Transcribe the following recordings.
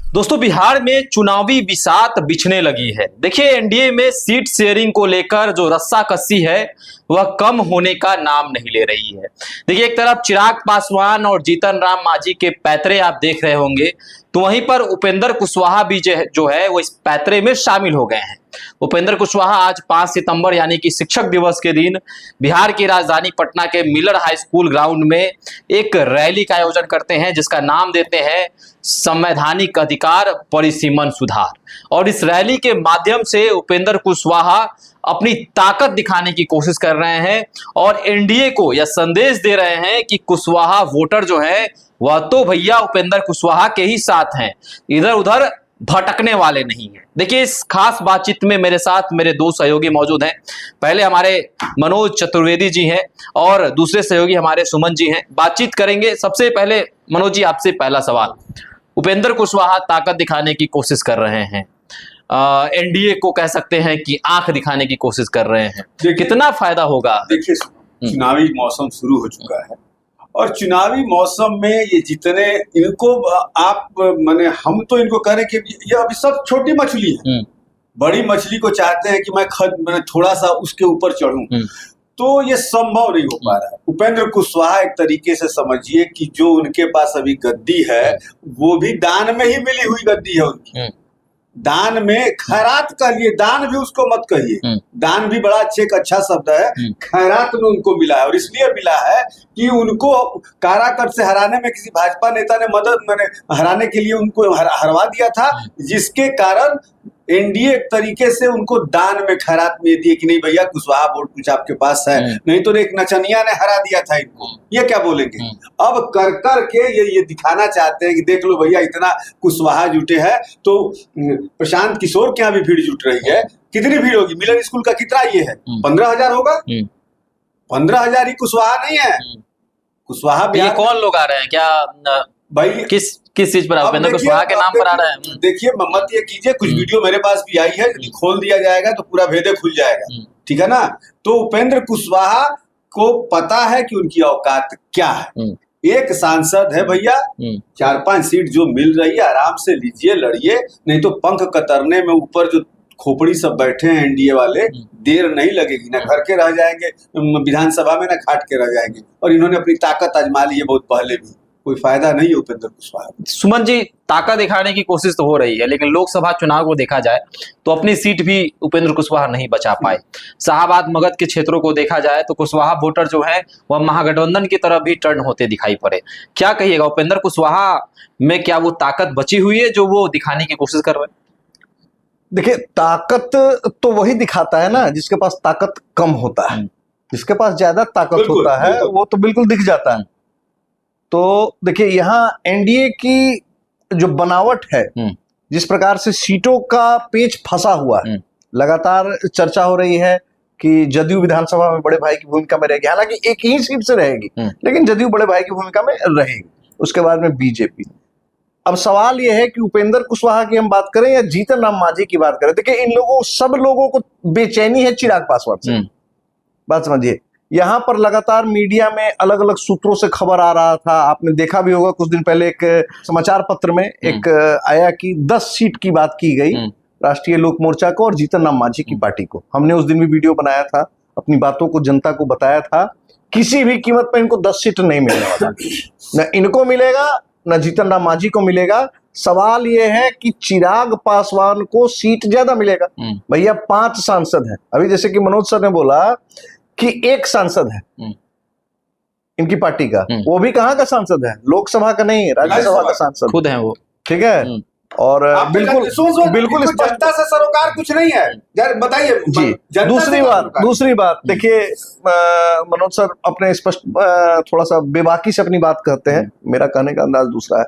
दोस्तों, बिहार में चुनावी बिसात बिछने लगी है। देखिए, एनडीए में सीट शेयरिंग को लेकर जो रस्साकसी है वह कम होने का नाम नहीं ले रही है। देखिए, एक तरफ चिराग पासवान और जीतन राम मांझी के पैतरे आप देख रहे होंगे, तो वहीं पर उपेंद्र कुशवाहा भी जो है वो इस पैतरे में शामिल हो गए हैं। उपेंद्र कुशवाहा आज 5 सितंबर यानी कि शिक्षक दिवस के दिन बिहार की राजधानी पटना के मिलर हाई स्कूल ग्राउंड में एक रैली का आयोजन करते हैं, जिसका नाम देते हैं संवैधानिक अधिकार परिसीमन सुधार। और इस रैली के माध्यम से उपेंद्र कुशवाहा अपनी ताकत दिखाने की कोशिश कर रहे हैं और एनडीए को यह संदेश दे रहे हैं कि कुशवाहा वोटर जो है वह तो भैया उपेंद्र कुशवाहा के ही साथ हैं, इधर उधर भटकने वाले नहीं हैं। देखिए, इस खास बातचीत में मेरे साथ मेरे दो सहयोगी मौजूद हैं। पहले हमारे मनोज चतुर्वेदी जी हैं और दूसरे सहयोगी हमारे सुमन जी हैं। बातचीत करेंगे। सबसे पहले मनोज जी, आपसे पहला सवाल। उपेंद्र कुशवाहा ताकत दिखाने की कोशिश कर रहे हैं, एनडीए को कह सकते हैं कि आंख दिखाने की कोशिश कर रहे हैं, कितना फायदा होगा? देखिए, चुनावी मौसम शुरू हो चुका है और चुनावी मौसम में ये जितने इनको आप माने हम तो इनको कह रहे हैं कि ये अभी सब छोटी मछली है। बड़ी मछली को चाहते हैं कि मैं थोड़ा सा उसके ऊपर चढ़ूं, तो ये संभव नहीं हो पा रहा है। उपेंद्र कुशवाहा एक तरीके से समझिए कि जो उनके पास अभी गद्दी है वो भी दान में ही मिली हुई गद्दी है उनकी। दान में खैरात कहिए, दान भी उसको मत कहिए, दान भी बड़ा अच्छा शब्द है। खैरात में उनको मिला है और इसलिए मिला है कि उनको काराकट से हराने में किसी भाजपा नेता ने हराने के लिए उनको हरवा दिया था, जिसके कारण एनडीए एक तरीके से उनको दान में खैरात में दिए कि नहीं भैया कुशवाहा वोट कुछ आपके पास है, नहीं तो एक नचनिया ने हरा दिया था इनको, ये क्या बोलेंगे। अब कर के ये दिखाना चाहते हैं कि देख लो भैया इतना कुशवाहा जुटे हैं। तो प्रशांत किशोर के यहाँ भी भीड़ जुट रही है। कितनी भीड़ होगी? मिलन स्कूल का कितना ये है? 15,000 होगा। 15,000 ही कुशवाहा नहीं है। कुशवाहा ये कौन लोग आ रहे हैं? क्या भाई किस चीज पर? उपेंद्र कुशवाहा के नाम पर आ रहा है? देखिए, मत ये कीजिए, कुछ वीडियो मेरे पास भी आई है, यदि खोल दिया जाएगा तो पूरा भेदे खुल जाएगा, ठीक है ना। तो उपेंद्र कुशवाहा को पता है कि उनकी औकात क्या है। एक सांसद है भैया, 4-5 सीट जो मिल रही है आराम से लीजिए, लड़िए, नहीं तो पंख कतरने में ऊपर जो खोपड़ी सब बैठे हैं एनडीए वाले, देर नहीं लगेगी, ना घर के रह जाएंगे विधानसभा में, ना खाट के रह जाएंगे। और इन्होंने अपनी ताकत आजमा ली है बहुत पहले भी, कोई फायदा नहीं है उपेंद्र कुशवाहा। सुमन जी, ताकत दिखाने की कोशिश तो हो रही है, लेकिन लोकसभा चुनाव को देखा जाए तो अपनी सीट भी उपेंद्र कुशवाहा नहीं बचा पाए। शाहाबाद मगध के क्षेत्रों को देखा जाए तो कुशवाहा वोटर जो है वह महागठबंधन की तरफ भी टर्न होते दिखाई पड़े। क्या कहिएगा, उपेंद्र कुशवाहा में क्या वो ताकत बची हुई है जो वो दिखाने की कोशिश कर रहे हैं? देखिए, ताकत तो वही दिखाता है ना जिसके पास ताकत कम होता है। जिसके पास ज्यादा ताकत होता है वो तो बिल्कुल दिख जाता है। तो देखिए, यहाँ एनडीए की जो बनावट है, जिस प्रकार से सीटों का पेच फंसा हुआ है, लगातार चर्चा हो रही है कि जदयू विधानसभा में बड़े भाई की भूमिका में रहेगी। हालांकि एक ही सीट से रहेगी, लेकिन जदयू बड़े भाई की भूमिका में रहेगी। उसके बाद में बीजेपी। अब सवाल यह है कि उपेंद्र कुशवाहा की हम बात करें या जीतन राम मांझी की बात करें। देखिए, सब लोगों को बेचैनी है चिराग पासवान से। बात समझिए, यहाँ पर लगातार मीडिया में अलग अलग सूत्रों से खबर आ रहा था। आपने देखा भी होगा, कुछ दिन पहले एक समाचार पत्र में एक आया कि 10 सीट की बात की गई राष्ट्रीय लोक मोर्चा को और जीतन राम मांझी की पार्टी को। हमने उस दिन भी वीडियो बनाया था, अपनी बातों को जनता को बताया था। किसी भी कीमत पर इनको 10 सीट नहीं मिलने वाला, न इनको मिलेगा न जीतन राम मांझी को मिलेगा। सवाल यह है कि चिराग पासवान को सीट ज्यादा मिलेगा। भैया 5 सांसद हैं। अभी जैसे कि मनोज सर ने बोला कि एक सांसद है इनकी पार्टी का, वो भी कहाँ का सांसद है? लोकसभा का नहीं, राज्यसभा का सांसद खुद है वो, ठीक है। और बिल्कुल जनता से सरोकार कुछ नहीं है। बताइए जी। दूसरी बात देखिए, मनोज सर अपने स्पष्ट थोड़ा सा बेबाकी से अपनी बात कहते हैं, मेरा कहने का अंदाज दूसरा है।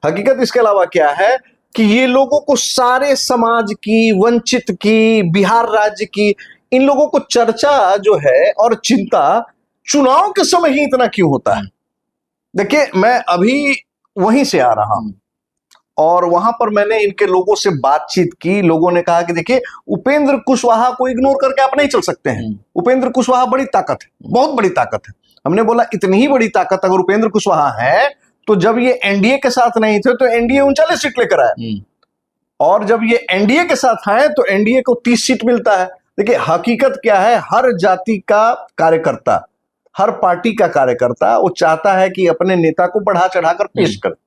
हकीकत इसके अलावा क्या है कि ये लोगों को सारे समाज की, वंचित की, बिहार राज्य की, इन लोगों को चर्चा जो है और चिंता चुनाव के समय ही इतना क्यों होता है? देखिए, मैं अभी वहीं से आ रहा हूं और वहां पर मैंने इनके लोगों से बातचीत की। लोगों ने कहा कि देखिए, उपेंद्र कुशवाहा को इग्नोर करके आप नहीं चल सकते हैं। उपेंद्र कुशवाहा बड़ी ताकत है, बहुत बड़ी ताकत है। हमने बोला इतनी ही बड़ी ताकत अगर उपेंद्र कुशवाहा है तो जब ये एनडीए के साथ नहीं थे तो एनडीए 39 सीट लेकर आया, और जब ये एनडीए के साथ आए तो एनडीए को 30 सीट मिलता है। देखिए हकीकत क्या है, हर जाति का कार्यकर्ता, हर पार्टी का कार्यकर्ता वो चाहता है कि अपने नेता को बढ़ा चढ़ाकर पेश करे।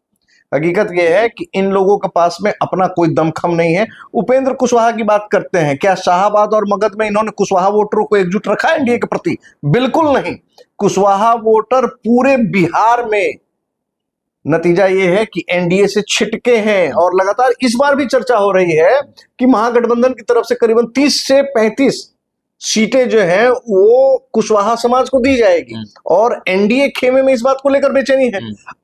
हकीकत यह है कि इन लोगों के पास में अपना कोई दमखम नहीं है। उपेंद्र कुशवाहा की बात करते हैं, क्या शाहाबाद और मगध में इन्होंने कुशवाहा वोटरों को एकजुट रखा एनडीए के प्रति? बिल्कुल नहीं। कुशवाहा वोटर पूरे बिहार में, नतीजा यह है कि एनडीए से छिटके हैं। और लगातार इस बार भी चर्चा हो रही है कि महागठबंधन की तरफ से करीबन 30 से 35 सीटें जो है वो कुशवाहा समाज को दी जाएगी, और एनडीए खेमे में इस बात को लेकर बेचैनी है।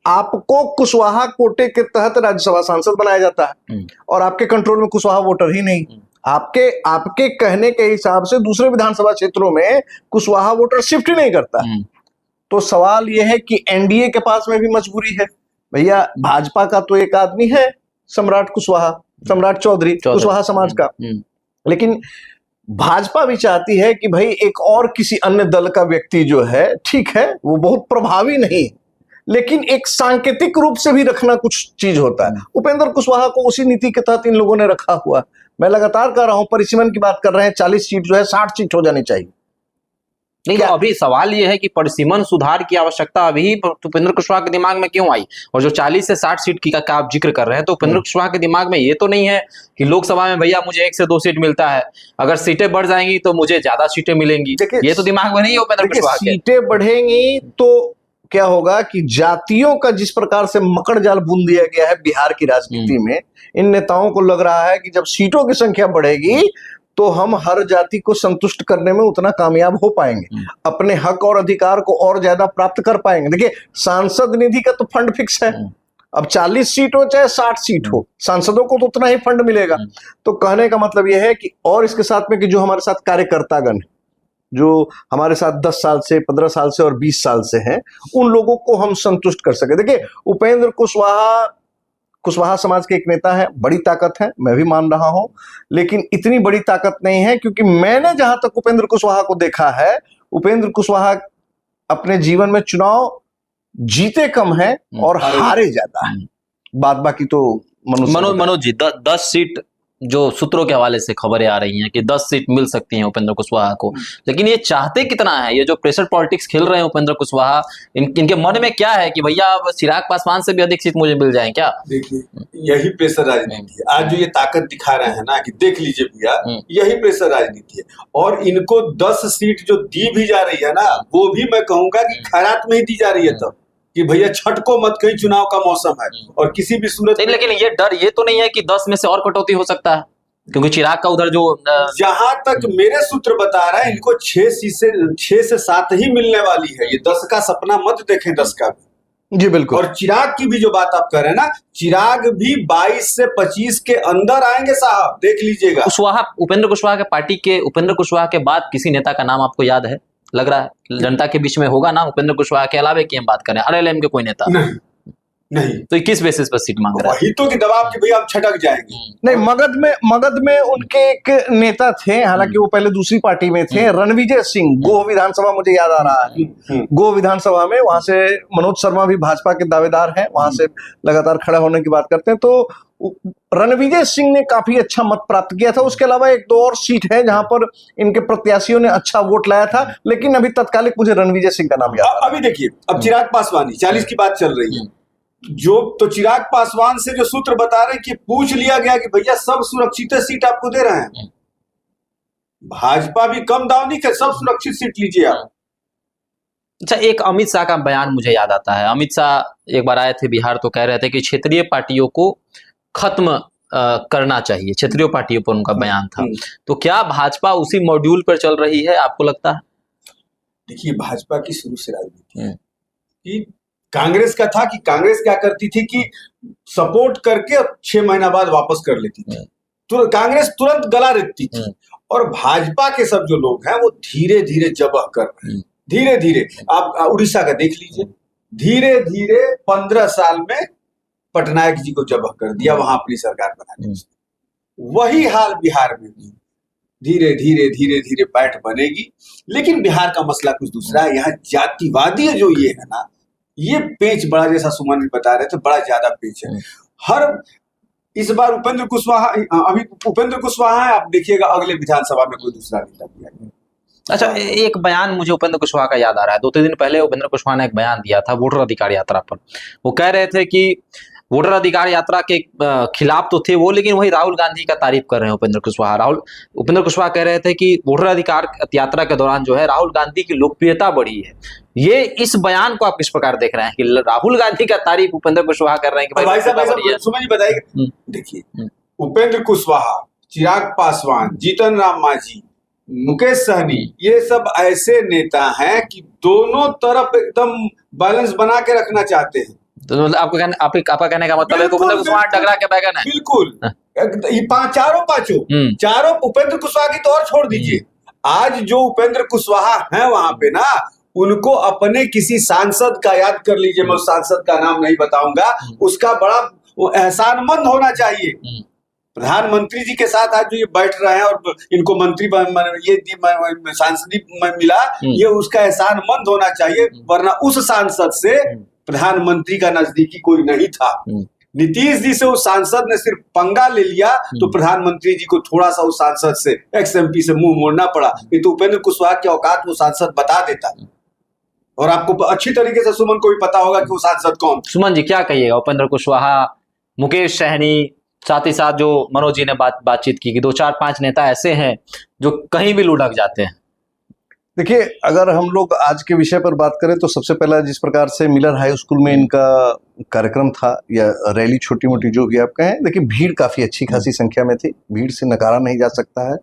आपको कुशवाहा कोटे के तहत राज्यसभा सांसद बनाया जाता है और आपके कंट्रोल में कुशवाहा वोटर ही नहीं। आपके कहने के हिसाब से दूसरे विधानसभा क्षेत्रों में कुशवाहा वोटर शिफ्ट ही नहीं करता। तो सवाल यह है कि एनडीए के पास में भी मजबूरी है। भैया भाजपा का तो एक आदमी है, सम्राट कुशवाहा, सम्राट चौधरी कुशवाहा समाज का, लेकिन भाजपा भी चाहती है कि भाई एक और किसी अन्य दल का व्यक्ति जो है, ठीक है वो बहुत प्रभावी नहीं, लेकिन एक सांकेतिक रूप से भी रखना कुछ चीज होता है। उपेंद्र कुशवाहा को उसी नीति के तहत इन लोगों ने रखा हुआ। मैं लगातार कर रहा हूं, परिसीमन की बात कर रहे हैं, 40 सीट जो है 60 सीट हो जानी चाहिए। नहीं, तो अभी सवाल यह है कि परिसीमन सुधार की आवश्यकता अभी उपेंद्र कुशवाहा के दिमाग में क्यों आई? और जो 40 से 60 सीट की का आप जिक्र कर रहे हैं, तो उपेंद्र कुशवाहा के दिमाग में ये तो नहीं है कि लोकसभा में भैया मुझे 1 से 2 सीट मिलता है, अगर सीटें बढ़ जाएंगी तो मुझे ज्यादा सीटें मिलेंगी। ये तो दिमाग में नहीं है उपेंद्र कुशवाहा के। सीटें बढ़ेंगी तो क्या होगा कि जातियों का जिस प्रकार से मकड़ जाल बुन दिया गया है बिहार की राजनीति में, इन नेताओं को लग रहा है कि जब सीटों की संख्या बढ़ेगी तो हम हर जाति को संतुष्ट करने में उतना कामयाब हो पाएंगे, अपने हक और अधिकार को और ज्यादा प्राप्त कर पाएंगे। देखिए सांसद निधि का तो फंड फिक्स है, अब 40 सीट हो चाहे 60 सीट हो, सांसदों को तो उतना ही फंड मिलेगा। तो कहने का मतलब यह है कि, और इसके साथ में कि जो हमारे साथ कार्यकर्तागण जो हमारे साथ 10 साल से, 15 साल से और 20 साल से हैं, उन लोगों को हम संतुष्ट कर सके। देखिए उपेंद्र कुशवाहा समाज के एक नेता है, बड़ी ताकत है, मैं भी मान रहा हूं, लेकिन इतनी बड़ी ताकत नहीं है, क्योंकि मैंने जहां तक उपेंद्र कुशवाहा को देखा है, उपेंद्र कुशवाहा अपने जीवन में चुनाव जीते कम है और हारे ज्यादा है। बात बाकी तो मनोज जी 10 सीट जो सूत्रों के हवाले से खबरें आ रही हैं कि 10 सीट मिल सकती हैं उपेंद्र कुशवाहा को, लेकिन ये चाहते कितना है? ये जो प्रेशर पॉलिटिक्स खेल रहे हैं उपेंद्र कुशवाहा, इनके मन में क्या है कि भैया चिराग पासवान से भी अधिक सीट मुझे मिल जाए क्या? देखिए यही प्रेशर राजनीति है। आज जो ये ताकत दिखा रहे हैं ना कि देख लीजिए भैया, यही प्रेशर राजनीति है। और इनको 10 सीट जो दी भी जा रही है ना, वो भी मैं कहूंगा कि खैरात में ही दी जा रही है, तब कि भैया छटको मत, कहीं चुनाव का मौसम है और किसी भी सूरत में। लेकिन ये डर ये तो नहीं है कि 10 में से और कटौती हो सकता है, क्योंकि चिराग का उधर जो जहां तक मेरे सूत्र बता रहा है, इनको 6 से 7 ही मिलने वाली है। ये 10 का सपना मत देखें, 10 का भी। जी बिल्कुल। और चिराग की भी जो बात आप कर रहे हैं ना, चिराग भी 22 से 25 के अंदर आएंगे साहब, देख लीजिएगा। उपेंद्र कुशवाहा के पार्टी के, उपेंद्र कुशवाहा के बाद किसी नेता का नाम आपको याद है? लग रहा है जनता के बीच में होगा ना उपेंद्र कुशवाहा के अलावे की हम बात करें, आरएलएम के कोई नेता नहीं। तो किस बेसिस पर सीट मांग रहा है? वही तो कि दबाव कि भैया आप छटक जाएंगे। नहीं, मगध में उनके एक नेता थे, हालांकि वो पहले दूसरी पार्टी में थे, रणविजय सिंह, गोह विधानसभा, मुझे याद आ रहा है, गोह विधानसभा में, वहां से मनोज शर्मा भी भाजपा के दावेदार हैं, वहां से लगातार खड़ा होने की बात करते हैं। तो रणविजय सिंह ने काफी अच्छा मत प्राप्त किया था। उसके अलावा 1-2 और सीट है जहां पर इनके प्रत्याशियों ने अच्छा वोट लाया था, लेकिन अभी तत्कालिक मुझे रणविजय सिंह का नाम याद। अभी देखिए, अब चिराग पासवान 40 की बात चल रही है, जो तो चिराग पासवान से जो सूत्र बता रहे हैं कि पूछ लिया गया कि भैया सब सुरक्षित सीट आपको दे रहे हैं, भाजपा भी कम दाव नहीं कर, सब सुरक्षित सीट लीजिए आप। अच्छा, एक अमित शाह का बयान मुझे याद आता है। अमित शाह एक बार आए थे बिहार, तो कह रहे थे कि क्षेत्रीय पार्टियों को खत्म करना चाहिए, क्षेत्रीय पार्टियों पर उनका बयान था। तो क्या भाजपा उसी मॉड्यूल पर चल रही है, आपको लगता है? देखिए, भाजपा की शुरू से राजनीति है कि कांग्रेस का था कि कांग्रेस क्या करती थी कि सपोर्ट करके 6 महीना बाद वापस कर लेती थी, तो कांग्रेस तुरंत गला रेतती थी। और भाजपा के सब जो लोग हैं वो धीरे धीरे जबह कर रहे हैं, धीरे धीरे। आप उड़ीसा का देख लीजिए, धीरे धीरे 15 साल में पटनायक जी को जबह कर दिया, वहां अपनी सरकार बना दी। वही हाल बिहार में भी धीरे धीरे धीरे धीरे बैठ बनेगी। लेकिन बिहार का मसला कुछ दूसरा है। यहाँ जातिवादी जो ये है ना, ये पेच बड़ा, जैसा सुमन भी बता रहे थे, बड़ा ज्यादा पेच है। हर इस बार उपेंद्र कुशवाहा, अभी उपेंद्र कुशवाहा है, आप देखिएगा अगले विधानसभा में कोई दूसरा नेता दिया गया। अच्छा, एक बयान मुझे उपेंद्र कुशवाहा का याद आ रहा है। 2-3 दिन पहले उपेंद्र कुशवाहा ने एक बयान दिया था वोटर अधिकार यात्रा पर। वो कह रहे थे कि वोटर अधिकार यात्रा के खिलाफ तो थे वो, लेकिन वही राहुल गांधी का तारीफ कर रहे हैं उपेंद्र कुशवाहा। उपेंद्र कुशवाहा कह रहे थे कि वोटर अधिकार यात्रा के दौरान जो है राहुल गांधी की लोकप्रियता बढ़ी है। ये इस बयान को आप किस प्रकार देख रहे हैं कि राहुल गांधी का तारीफ उपेंद्र कुशवाहा कर रहे हैं कि भाई साहब सुमन जी बताइए। देखिए, उपेंद्र कुशवाहा, चिराग पासवान, जीतन राम मांझी, मुकेश सहनी, ये सब ऐसे नेता हैं कि दोनों तरफ एकदम बैलेंस बना के रखना चाहते हैं। तो आपका कहने का मतलब है कि उपेंद्र कुशवाहा डगरा के बैगन है। बिल्कुल, चारों उपेंद्र कुशवाहा की तो और छोड़ दीजिए। आज जो उपेंद्र कुशवाहा हैं वहां पे ना, उनको अपने किसी सांसद का याद कर लीजिए, मैं उस सांसद का नाम नहीं बताऊंगा, उसका बड़ा एहसानमंद होना चाहिए। प्रधानमंत्री जी के साथ आज जो ये बैठ रहे हैं और इनको मंत्री ये सांसदी मिला, ये उसका एहसानमंद होना चाहिए, वरना उस सांसद से प्रधानमंत्री का नजदीकी कोई नहीं था। नीतीश जी से उस सांसद ने सिर्फ पंगा ले लिया तो प्रधानमंत्री जी को थोड़ा सा उस सांसद से, एक्स एमपी से मुंह मोड़ना पड़ा। नहीं तो उपेंद्र कुशवाहा की औकात वो सांसद बता देता। और आपको अच्छी तरीके से सुमन को भी पता होगा कि वो सांसद कौन। सुमन जी क्या कहिएगा, उपेंद्र कुशवाहा, मुकेश सहनी, साथ ही साथ जो मनोज जी ने बातचीत की कि 2-4-5 नेता ऐसे हैं जो कहीं भी लुढ़क जाते हैं। देखिए, अगर हम लोग आज के विषय पर बात करें तो सबसे पहला जिस प्रकार से मिलर हाई स्कूल में इनका कार्यक्रम था या रैली, छोटी मोटी जो भी आप कहें, देखिए भीड़ काफी अच्छी खासी संख्या में थी, भीड़ से नकारा नहीं जा सकता है।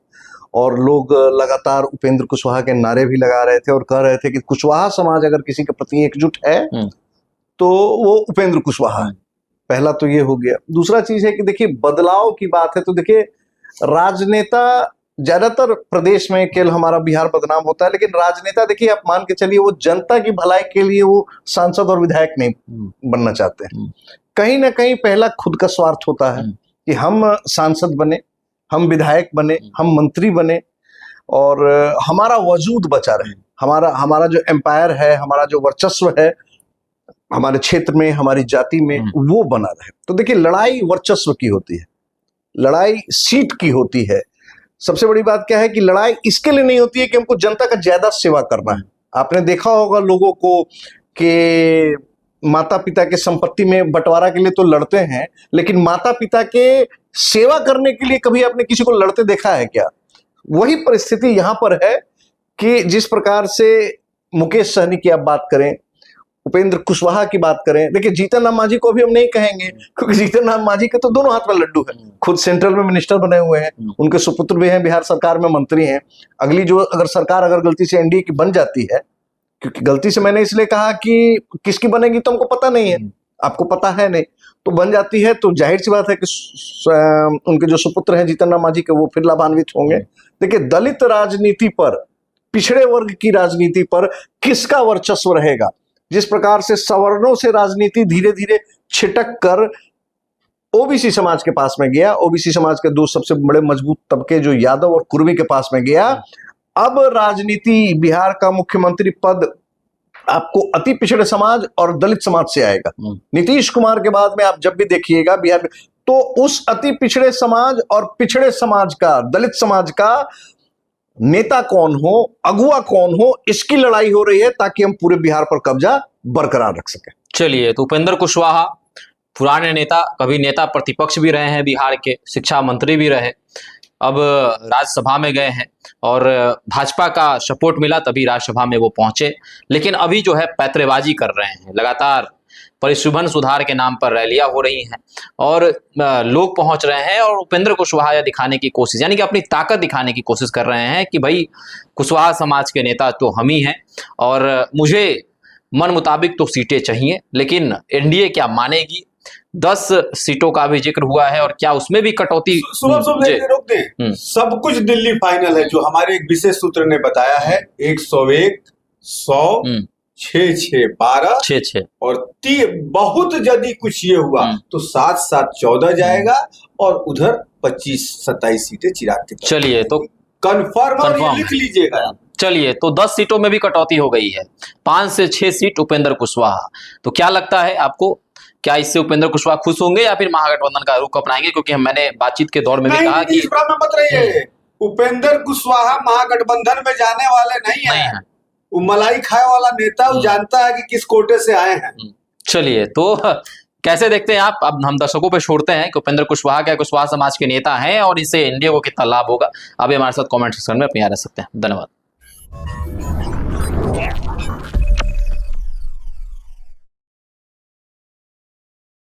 और लोग लगातार उपेंद्र कुशवाहा के नारे भी लगा रहे थे और कह रहे थे कि कुशवाहा समाज अगर किसी के प्रति एकजुट है तो वो उपेंद्र कुशवाहा है। पहला तो ये हो गया। दूसरा चीज है कि देखिए बदलाव की बात है तो देखिए राजनेता ज्यादातर प्रदेश में, केवल हमारा बिहार बदनाम होता है, लेकिन राजनेता देखिए आप मान के चलिए वो जनता की भलाई के लिए वो सांसद और विधायक नहीं बनना चाहते हैं। कहीं ना कहीं पहला खुद का स्वार्थ होता है कि हम सांसद बने, हम विधायक बने, हम मंत्री बने और हमारा वजूद बचा रहे, हमारा जो एम्पायर है, हमारा जो वर्चस्व है हमारे क्षेत्र में, हमारी जाति में, वो बना रहे। तो देखिए लड़ाई वर्चस्व की होती है, लड़ाई सीट की होती है। सबसे बड़ी बात क्या है कि लड़ाई इसके लिए नहीं होती है कि हमको जनता का ज्यादा सेवा करना है। आपने देखा होगा लोगों को कि माता पिता के संपत्ति में बंटवारा के लिए तो लड़ते हैं, लेकिन माता पिता के सेवा करने के लिए कभी आपने किसी को लड़ते देखा है क्या? वही परिस्थिति यहां पर है कि जिस प्रकार से मुकेश सहनी की आप बात करें, उपेंद्र कुशवाहा की बात करें, देखिए जीतन राम मांझी को भी हम नहीं कहेंगे क्योंकि जीतन राम मांझी के तो दोनों हाथ में लड्डू है, खुद सेंट्रल में मिनिस्टर बने हुए हैं, उनके सुपुत्र भी हैं, बिहार सरकार में मंत्री हैं। अगली जो अगर सरकार अगर गलती से एनडीए की बन जाती है, क्योंकि गलती से मैंने इसलिए कहा कि किसकी बनेगी तो हमको पता नहीं है, आपको पता है नहीं, तो बन जाती है तो जाहिर सी बात है कि उनके जो सुपुत्र हैं जीतन राम मांझी के, वो फिर लाभान्वित होंगे। देखिए दलित राजनीति पर, पिछड़े वर्ग की राजनीति पर किसका वर्चस्व रहेगा? जिस प्रकार से सवर्णों से राजनीति धीरे धीरे छिटक कर ओबीसी समाज के पास में गया, ओबीसी समाज के दो सबसे बड़े मजबूत तबके जो यादव और कुर्मी के पास में गया, अब राजनीति बिहार का मुख्यमंत्री पद आपको अति पिछड़े समाज और दलित समाज से आएगा। नीतीश कुमार के बाद में आप जब भी देखिएगा बिहार में, तो उस अति पिछड़े समाज और पिछड़े समाज का, दलित समाज का नेता कौन हो, अगुआ कौन हो, इसकी लड़ाई हो रही है ताकि हम पूरे बिहार पर कब्जा बरकरार रख सकें। चलिए, तो उपेंद्र कुशवाहा पुराने नेता, कभी नेता प्रतिपक्ष भी रहे हैं बिहार के, शिक्षा मंत्री भी रहे, अब राज्यसभा में गए हैं और भाजपा का सपोर्ट मिला तभी राज्यसभा में वो पहुंचे, लेकिन अभी जो है पैतरेबाजी कर रहे हैं। लगातार परिशुभन सुधार के नाम पर रैलियां हो रही हैं और लोग पहुंच रहे हैं और उपेंद्र कुशवाहा दिखाने की कोशिश, यानी कि अपनी ताकत दिखाने की कोशिश कर रहे हैं कि भाई कुशवाहा समाज के नेता तो हम ही हैं और मुझे मन मुताबिक तो सीटें चाहिए। लेकिन एनडीए क्या मानेगी? 10 सीटों का भी जिक्र हुआ है और क्या उसमें भी कटौती? रोक दें, सब कुछ दिल्ली फाइनल है, जो हमारे एक विशेष सूत्र ने बताया है। 101, 100, 6-6, 12, 6-6 और बहुत यदि कुछ ये हुआ तो 7-7, 14 जाएगा और उधर 25-27 सीटें चिराग के। चलिए, तो कंफर्म लिख लीजिएगा। चलिए, तो 10 सीटों में भी कटौती हो गई है, 5 से 6 सीट उपेंद्र कुशवाहा। तो क्या लगता है आपको, क्या इससे उपेंद्र कुशवाहा खुश होंगे या फिर महागठबंधन का रुख अपनाएंगे? क्योंकि मैंने बातचीत के दौर में भी कहा कि इस भ्रम में मत रहिए, उपेंद्र कुशवाहा महागठबंधन में जाने वाले नहीं है। वो मलाई खाए वाला नेता, वो जानता है कि किस कोटे से आए हैं। चलिए, तो कैसे देखते हैं आप? अब हम दर्शकों पे छोड़ते हैं कि उपेंद्र कुशवाहा क्या कुशवाहा समाज के नेता हैं और इससे एनडीए को कितना लाभ होगा। आप हमारे साथ कमेंट सेक्शन में अपनी आ रह सकते हैं। धन्यवाद।